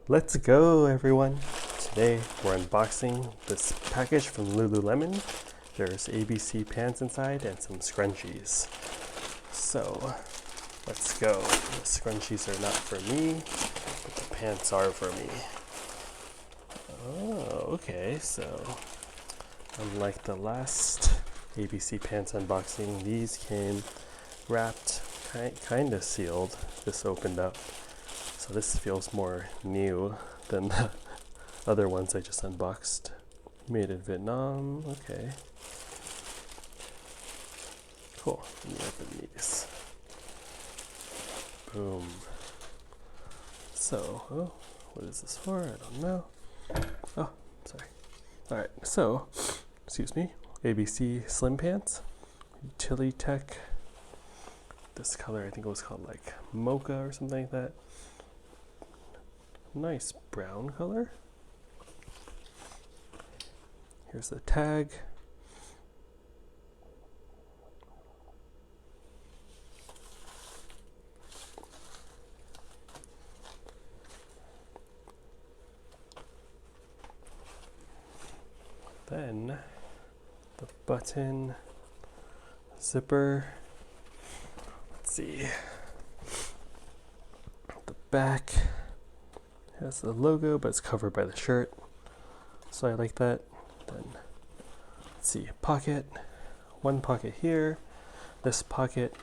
Let's go, everyone. Today we're unboxing this package from Lululemon. There's ABC pants inside and some scrunchies. So let's go. The scrunchies are not for me, but the pants are for me. Oh, okay, so unlike the last ABC pants unboxing, these came wrapped, kind of sealed. This opened up. So this feels more new than the other ones I just unboxed. Made in Vietnam, okay. Cool, let me open these. Boom. So, oh, what is this for? I don't know. Oh, sorry. Alright, so, excuse me, ABC Slim Pants, Utilitech. This color, I think it was called like Mocha or something like that. Nice brown color. Here's the tag. Then the button, zipper. Let's see. The back has the logo, but it's covered by the shirt. So I like that. Then let's see, pocket. One pocket here. This pocket.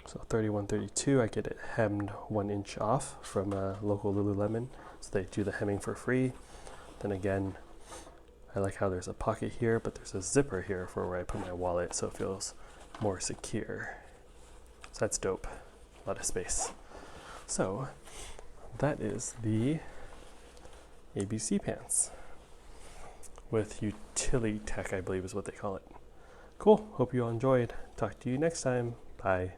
So 31, 32. I get it hemmed 1 inch off from a local Lululemon. So they do the hemming for free. Then again, I like how there's a pocket here, but there's a zipper here for where I put my wallet, so it feels more secure. So that's dope. A lot of space. So that is the ABC pants with Utilitech, I believe is what they call it. Cool. Hope you all enjoyed. Talk to you next time. Bye.